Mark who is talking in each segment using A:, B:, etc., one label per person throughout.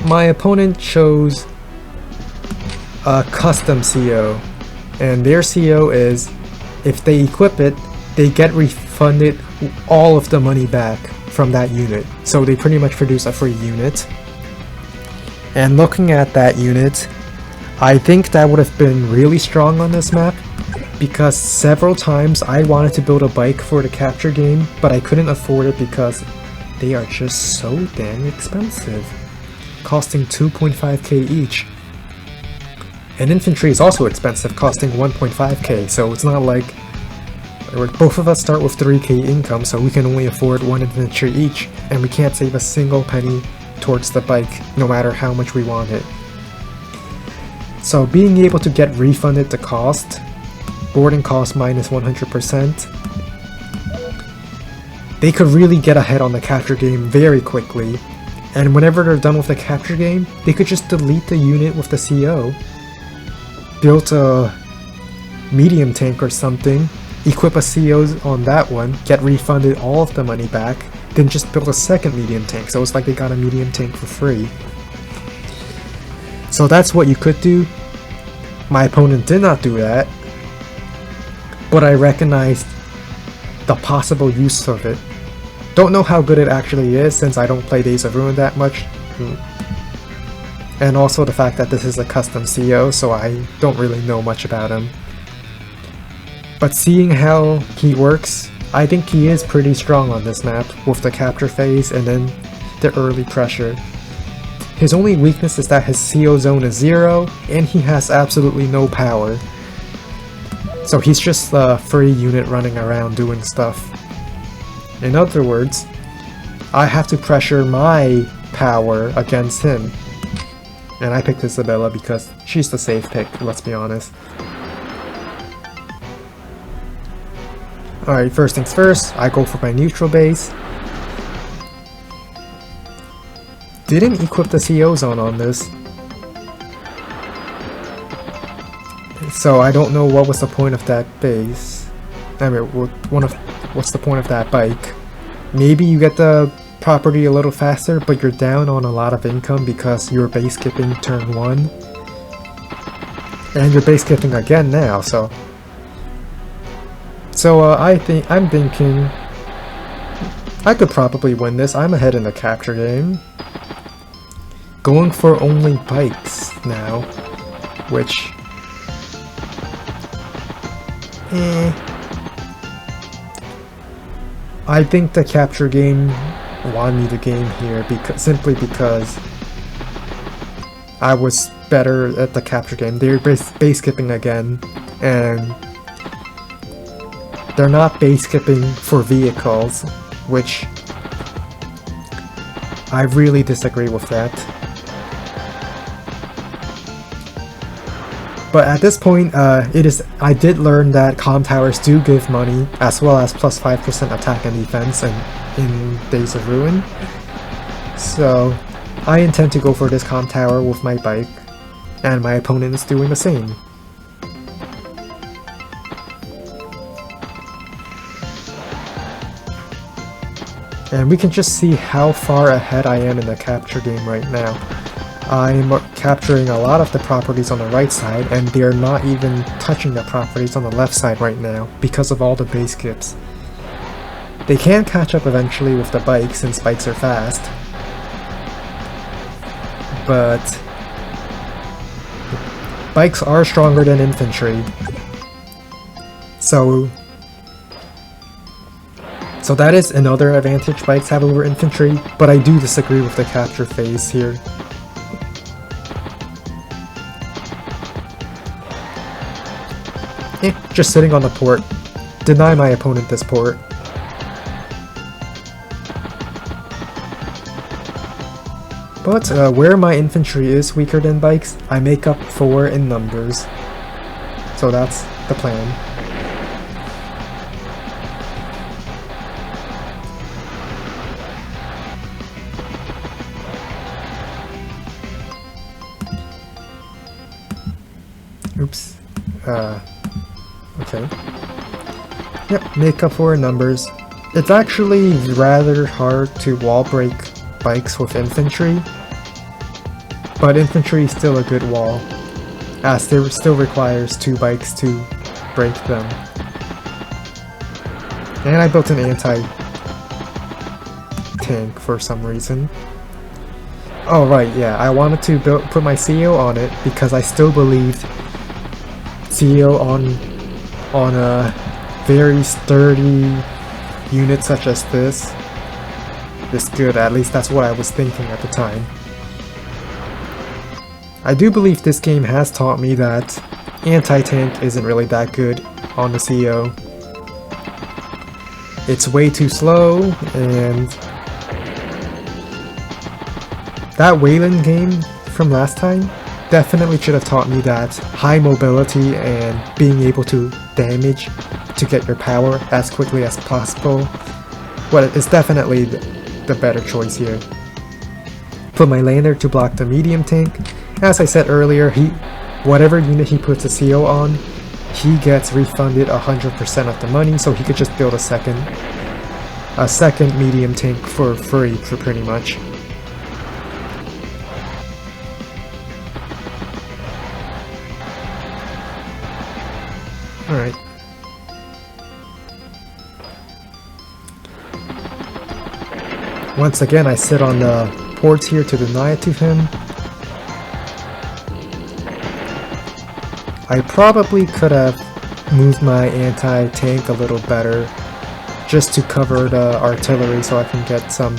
A: my opponent chose a custom CO, and their CO is, if they equip it, they get refunded all of the money back from that unit. So they pretty much produce a free unit. And looking at that unit, I think that would have been really strong on this map, because several times I wanted to build a bike for the capture game, but I couldn't afford it because they are just so dang expensive, costing 2.5k each. And infantry is also expensive, costing 1.5k, so it's not like both of us start with 3k income, so we can only afford one infantry each, and we can't save a single penny towards the bike, no matter how much we want it. So being able to get refunded the cost, boarding cost minus 100%, they could really get ahead on the capture game very quickly, and whenever they're done with the capture game, they could just delete the unit with the CO, build a medium tank or something, equip a CO on that one, get refunded all of the money back, then just build a second medium tank, so it's like they got a medium tank for free. So that's what you could do. My opponent did not do that, but I recognized the possible use of it. Don't know how good it actually is since I don't play Days of Ruin that much. And also the fact that this is a custom CO, so I don't really know much about him. But seeing how he works, I think he is pretty strong on this map with the capture phase and then the early pressure. His only weakness is that his CO zone is 0 and he has absolutely no power. So he's just a free unit running around doing stuff. In other words, I have to pressure my power against him. And I picked Isabella because she's the safe pick, let's be honest. Alright, first things first, I go for my neutral base. Didn't equip the CO zone on this, so I don't know what was the point of that base. I mean, what's the point of that bike? Maybe you get the property a little faster, but you're down on a lot of income because you're base skipping turn 1. And you're base skipping again now, so... I'm thinking I could probably win this. I'm ahead in the capture game. Going for only bikes now, which... I think the capture game won me the game here simply because I was better at the capture game. They're base skipping again, and they're not base skipping for vehicles, which I really disagree with that. But at this point, I did learn that comm towers do give money, as well as plus 5% attack and defense in Days of Ruin. So I intend to go for this comm tower with my bike, and my opponent is doing the same. And we can just see how far ahead I am in the capture game right now. I'm capturing a lot of the properties on the right side, and they're not even touching the properties on the left side right now because of all the base skips. They can catch up eventually with the bikes since bikes are fast, but bikes are stronger than infantry. So that is another advantage bikes have over infantry, but I do disagree with the capture phase here. Just sitting on the port. Deny my opponent this port. But where my infantry is weaker than bikes, I make up for in numbers. So that's the plan. Oops. Okay. Yep, make up for numbers. It's actually rather hard to wall break bikes with infantry, but infantry is still a good wall, as there still requires 2 bikes to break them. And I built an anti-tank for some reason. Oh right, yeah, I wanted to put my CEO on it because I still believed CEO on a very sturdy unit such as this is good. At least that's what I was thinking at the time. I do believe this game has taught me that anti-tank isn't really that good on the CEO. It's way too slow, and that Wayland game from last time definitely should have taught me that high mobility and being able to damage to get your power as quickly as possible, well, it's definitely the better choice here. Put my lander to block the medium tank. As I said earlier, whatever unit he puts a CO on, he gets refunded 100% of the money, so he could just build a second medium tank for free, for pretty much. Alright. Once again, I sit on the ports here to deny it to him. I probably could have moved my anti-tank a little better just to cover the artillery so I can get some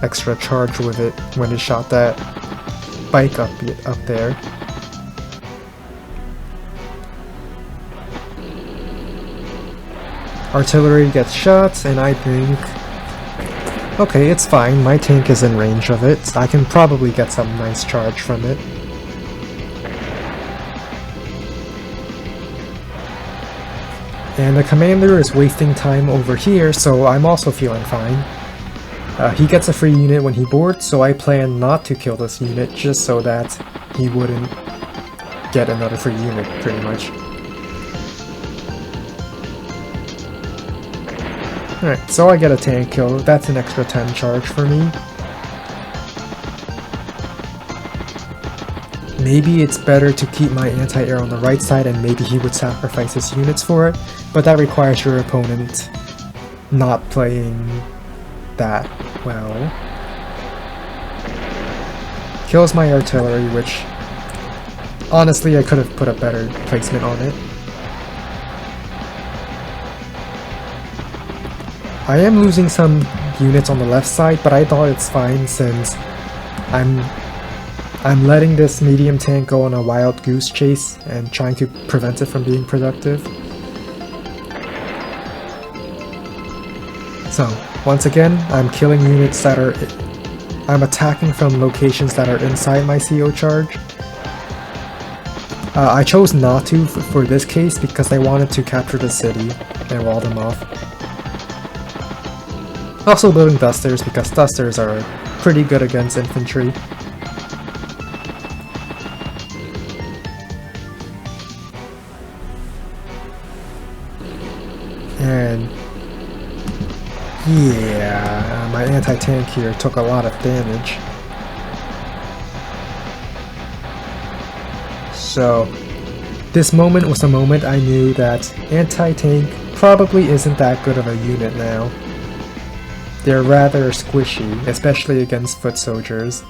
A: extra charge with it when it shot that bike up there. Artillery gets shot, and I think, okay, it's fine, my tank is in range of it. I can probably get some nice charge from it. And the commander is wasting time over here, so I'm also feeling fine. He gets a free unit when he boards, so I plan not to kill this unit just so that he wouldn't get another free unit, pretty much. Alright, so I get a tank kill. That's an extra 10 charge for me. Maybe it's better to keep my anti-air on the right side and maybe he would sacrifice his units for it, but that requires your opponent not playing that well. Kills my artillery, which honestly I could have put a better placement on it. I am losing some units on the left side, but I thought it's fine since I'm letting this medium tank go on a wild goose chase and trying to prevent it from being productive. So, once again, I'm killing units that are... I'm attacking from locations that are inside my CO charge. I chose not to for this case because I wanted to capture the city and wall them off. Also building dusters because dusters are pretty good against infantry. And yeah, my anti-tank here took a lot of damage. So this moment was the moment I knew that anti-tank probably isn't that good of a unit now. They're rather squishy, especially against foot soldiers.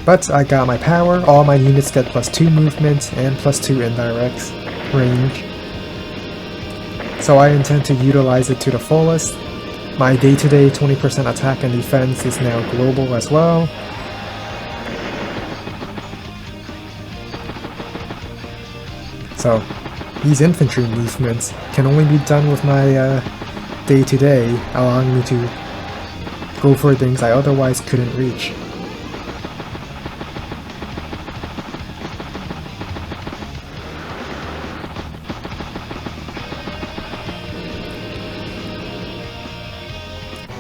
A: But I got my power, all my units get +2 movement and +2 indirect range. So I intend to utilize it to the fullest. My day-to-day 20% attack and defense is now global as well. So these infantry movements can only be done with my day-to-day, allowing me to go for things I otherwise couldn't reach.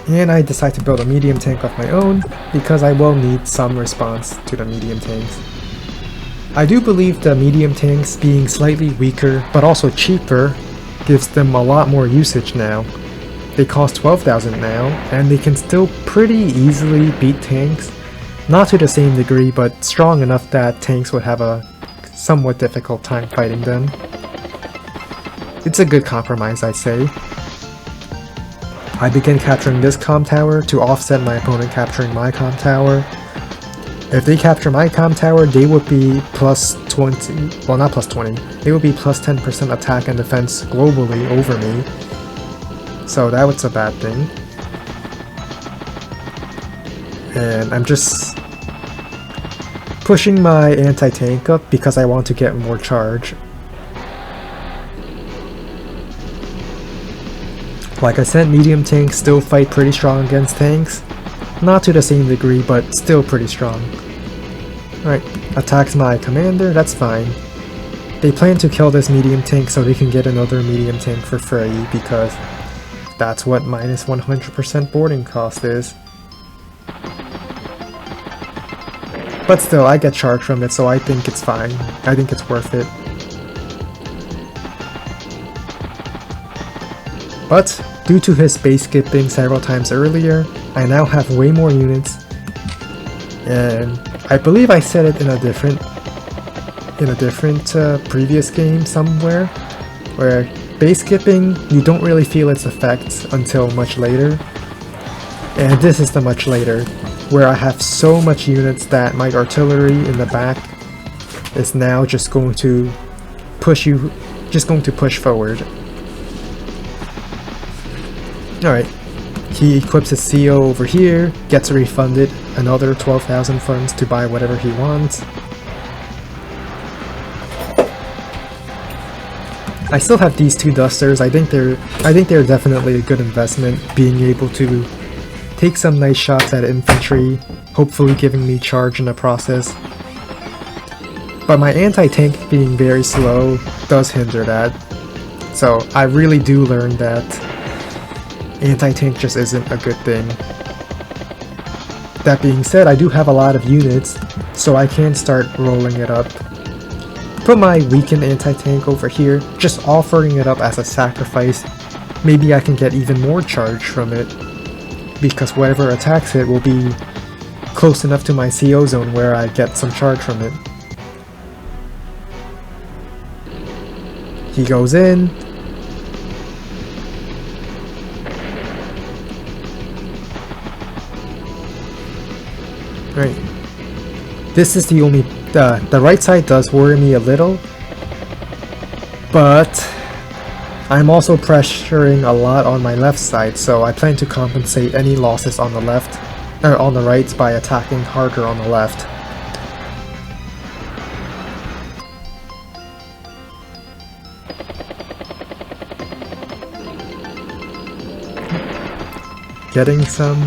A: And I decide to build a medium tank of my own, because I will need some response to the medium tanks. I do believe the medium tanks being slightly weaker, but also cheaper, gives them a lot more usage now. They cost 12,000 now, and they can still pretty easily beat tanks Not to the same degree, but strong enough that tanks would have a somewhat difficult time fighting them. It's a good compromise, I'd say. I begin capturing this comm tower to offset my opponent capturing my comm tower. If they capture my comm tower, they would be plus 20, well not plus 20, they would be plus 10% attack and defense globally over me. So that was a bad thing. And I'm just pushing my anti-tank up because I want to get more charge. Like I said, medium tanks still fight pretty strong against tanks. Not to the same degree, but still pretty strong. Alright, attacks my commander, that's fine. They plan to kill this medium tank so they can get another medium tank for free, because that's what minus 100% boarding cost is. But still, I get charged from it, so I think it's fine. I think it's worth it. But due to his base skipping several times earlier, I now have way more units, and I believe I said it in a different previous game somewhere, where base skipping, you don't really feel its effects until much later, and this is the much later, where I have so much units that my artillery in the back is now just going to push forward. Alright, he equips his CO over here, gets refunded another 12,000 funds to buy whatever he wants. I still have these two dusters. I think they're definitely a good investment, being able to take some nice shots at infantry, hopefully giving me charge in the process. But my anti-tank being very slow does hinder that. So I really do learn that anti-tank just isn't a good thing. That being said, I do have a lot of units, so I can start rolling it up. Put my weakened anti-tank over here, just offering it up as a sacrifice. Maybe I can get even more charge from it, because whatever attacks it will be close enough to my CO zone where I get some charge from it. He goes in. Right. This is the only... the right side does worry me a little, but I'm also pressuring a lot on my left side, so I plan to compensate any losses on the left, or on the right, by attacking harder on the left. Getting some...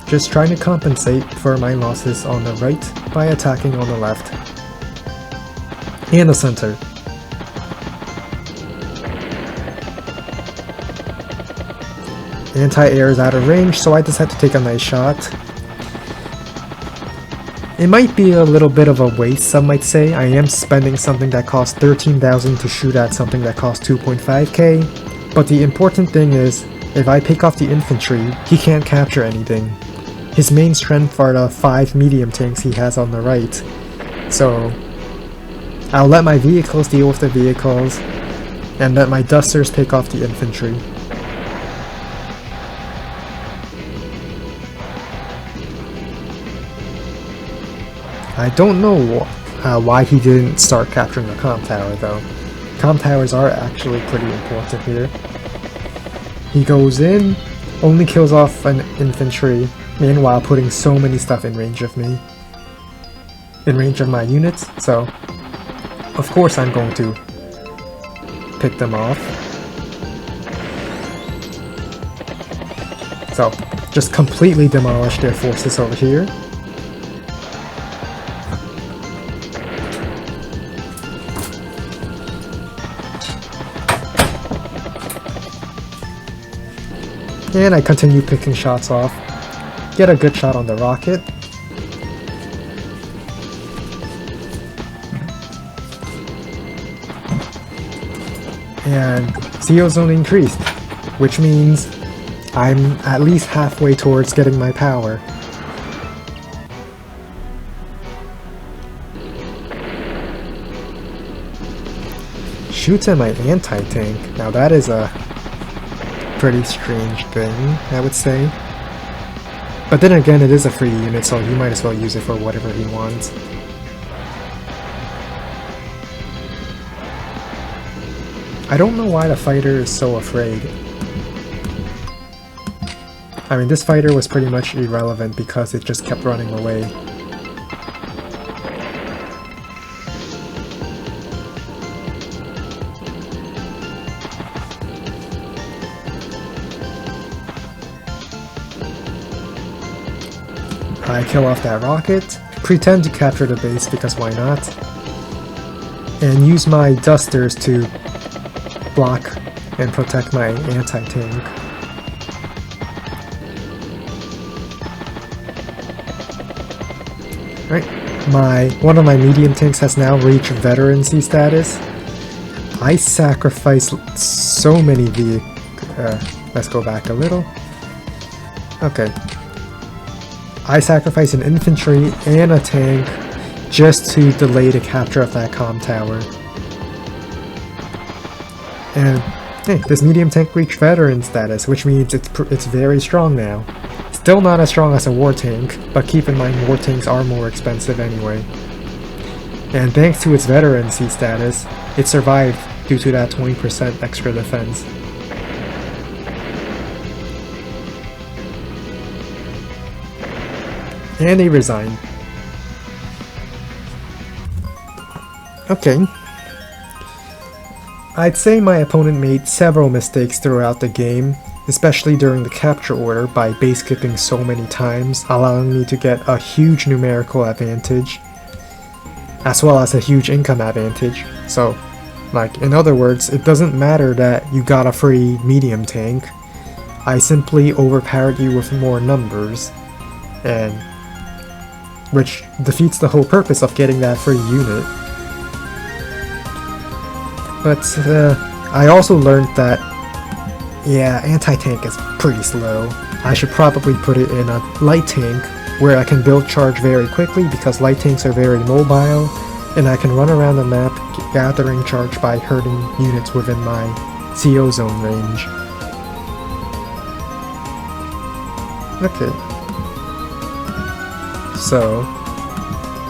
A: just trying to compensate for my losses on the right by attacking on the left. And the center. Anti-air is out of range, so I decide to take a nice shot. It might be a little bit of a waste, some might say. I am spending something that costs 13,000 to shoot at something that costs 2.5k, but the important thing is, if I pick off the infantry, he can't capture anything. His main strength are the 5 medium tanks he has on the right, so I'll let my vehicles deal with the vehicles, and let my dusters pick off the infantry. I don't know why he didn't start capturing the comm tower though. Comm towers are actually pretty important here. He goes in, only kills off an infantry, meanwhile putting so many stuff in range of me. In range of my units, so of course I'm going to pick them off. So, just completely demolish their forces over here. And I continue picking shots off. Get a good shot on the rocket. And CO zone increased, which means I'm at least halfway towards getting my power. shoots at my anti-tank. Now that is a pretty strange thing, I would say. But then again, it is a free unit, so he might as well use it for whatever he wants. I don't know why the fighter is so afraid. I mean, this fighter was pretty much irrelevant because it just kept running away. I kill off that rocket, pretend to capture the base because why not, and use my dusters to block and protect my anti-tank. Right, one of my medium tanks has now reached veterancy status. I sacrificed so many let's go back a little. Okay. I sacrificed an infantry and a tank just to delay the capture of that comm tower. And hey, this medium tank reached veteran status, which means it's very strong now. Still not as strong as a war tank, but keep in mind war tanks are more expensive anyway. And thanks to its veterancy status, it survived due to that 20% extra defense. And he resigned. Okay. I'd say my opponent made several mistakes throughout the game, especially during the capture order by base skipping so many times, allowing me to get a huge numerical advantage, as well as a huge income advantage. So, like, in other words, it doesn't matter that you got a free medium tank, I simply overpowered you with more numbers, and which defeats the whole purpose of getting that free unit. But I also learned that, yeah, anti-tank is pretty slow. I should probably put it in a light tank where I can build charge very quickly because light tanks are very mobile, and I can run around the map gathering charge by hurting units within my CO zone range. Okay. So